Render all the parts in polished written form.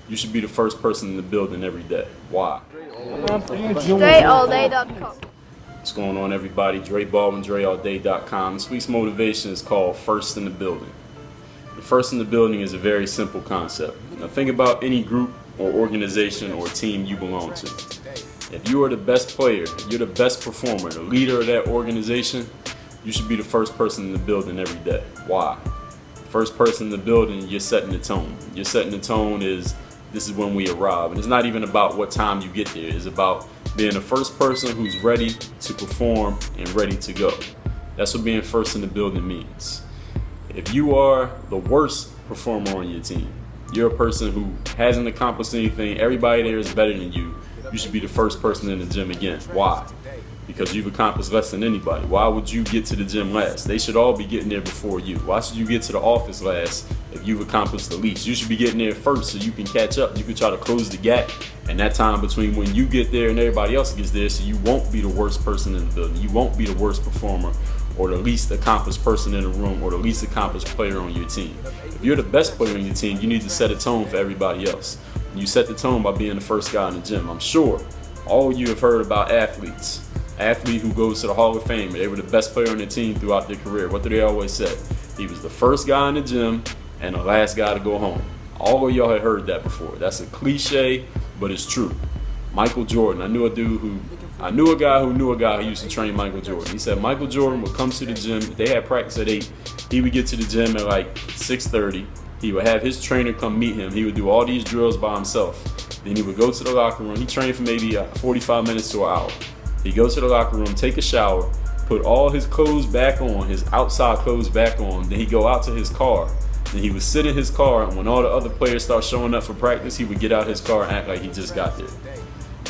you should be the first person in the building every day. Why? DreAllDay.com. What's going on, everybody? Dre Baldwin, DreAllDay.com. This week's motivation is called First in the Building. The first in the building is a very simple concept. Now think about any group or organization or team you belong to. If you are the best player, you're the best performer, the leader of that organization, you should be the first person in the building every day. Why? First person in the building, you're setting the tone. You're setting the tone is, this is when we arrive. And it's not even about what time you get there. It's about being the first person who's ready to perform and ready to go. That's what being first in the building means. If you are the worst performer on your team, you're a person who hasn't accomplished anything, everybody there is better than you, you should be the first person in the gym again. Why? Because you've accomplished less than anybody. Why would you get to the gym last? They should all be getting there before you. Why should you get to the office last if you've accomplished the least? You should be getting there first so you can catch up. You can try to close the gap and that time between when you get there and everybody else gets there, so you won't be the worst person in the building. You won't be the worst performer or the least accomplished person in the room or the least accomplished player on your team. If you're the best player on your team, you need to set a tone for everybody else. You set the tone by being the first guy in the gym. I'm sure all of you have heard about athletes. Athlete who goes to the Hall of Fame, they were the best player on their team throughout their career. What do they always say? He was the first guy in the gym and the last guy to go home. All of y'all had heard that before. That's a cliche, but it's true. Michael Jordan, I knew a guy who knew a guy who used to train Michael Jordan. He said Michael Jordan would come to the gym. They had practice at 8. He would get to the gym at like 6:30. He would have his trainer come meet him. He would do all these drills by himself. Then he would go to the locker room. He trained for maybe 45 minutes to an hour. He'd go to the locker room, take a shower, put all his clothes back on, his outside clothes back on. Then he'd go out to his car. Then he would sit in his car, and when all the other players start showing up for practice, he would get out his car and act like he just got there.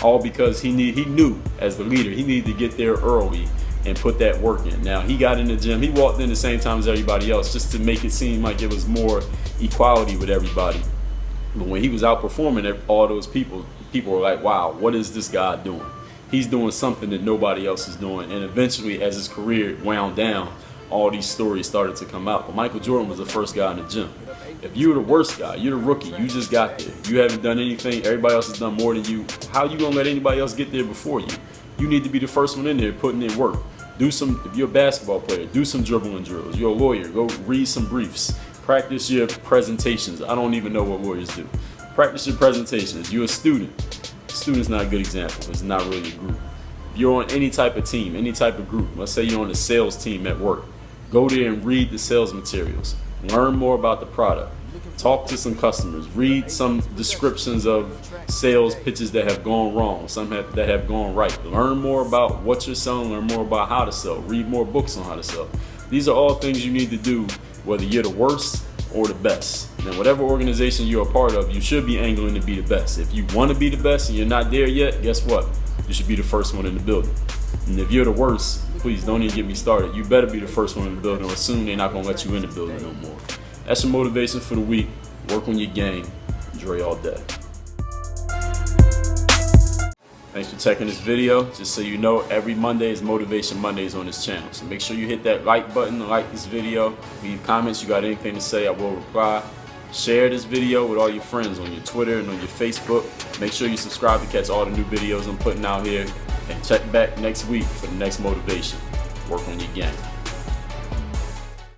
All because he knew as the leader, he needed to get there early and put that work in. Now, he got in the gym. He walked in the same time as everybody else just to make it seem like it was more equality with everybody. But when he was outperforming all those people were like, wow, what is this guy doing? He's doing something that nobody else is doing. And eventually, as his career wound down, all these stories started to come out. But Michael Jordan was the first guy in the gym. If you're the worst guy, you're the rookie, you just got there, you haven't done anything, everybody else has done more than you, how you gonna let anybody else get there before you? You need to be the first one in there putting in work. If you're a basketball player, do some dribbling drills. You're a lawyer, go read some briefs. Practice your presentations. I don't even know what lawyers do. Practice your presentations. You're a student. Student's not a good example. It's not really a group. If you're on any type of team, any type of group, let's say you're on a sales team at work, go there and read the sales materials. Learn more about the product. Talk to some customers. Read some descriptions of sales pitches that have gone wrong, some that have gone right. Learn more about what you're selling. Learn more about how to sell. Read more books on how to sell. These are all things you need to do, whether you're the worst or the best. And whatever organization you're a part of, you should be angling to be the best. If you want to be the best and you're not there yet, guess what? You should be the first one in the building. And if you're the worst, please don't even get me started. You better be the first one in the building, or soon they're not going to let you in the building no more. That's your motivation for the week. Work on your game. Dre all day. Thanks for checking this video. Just so you know, every Monday is Motivation Mondays on this channel. So make sure you hit that like button, like this video. Leave comments. You got anything to say, I will reply. Share this video with all your friends on your Twitter and on your Facebook. Make sure you subscribe to catch all the new videos I'm putting out here. And check back next week for the next motivation. Work on your game.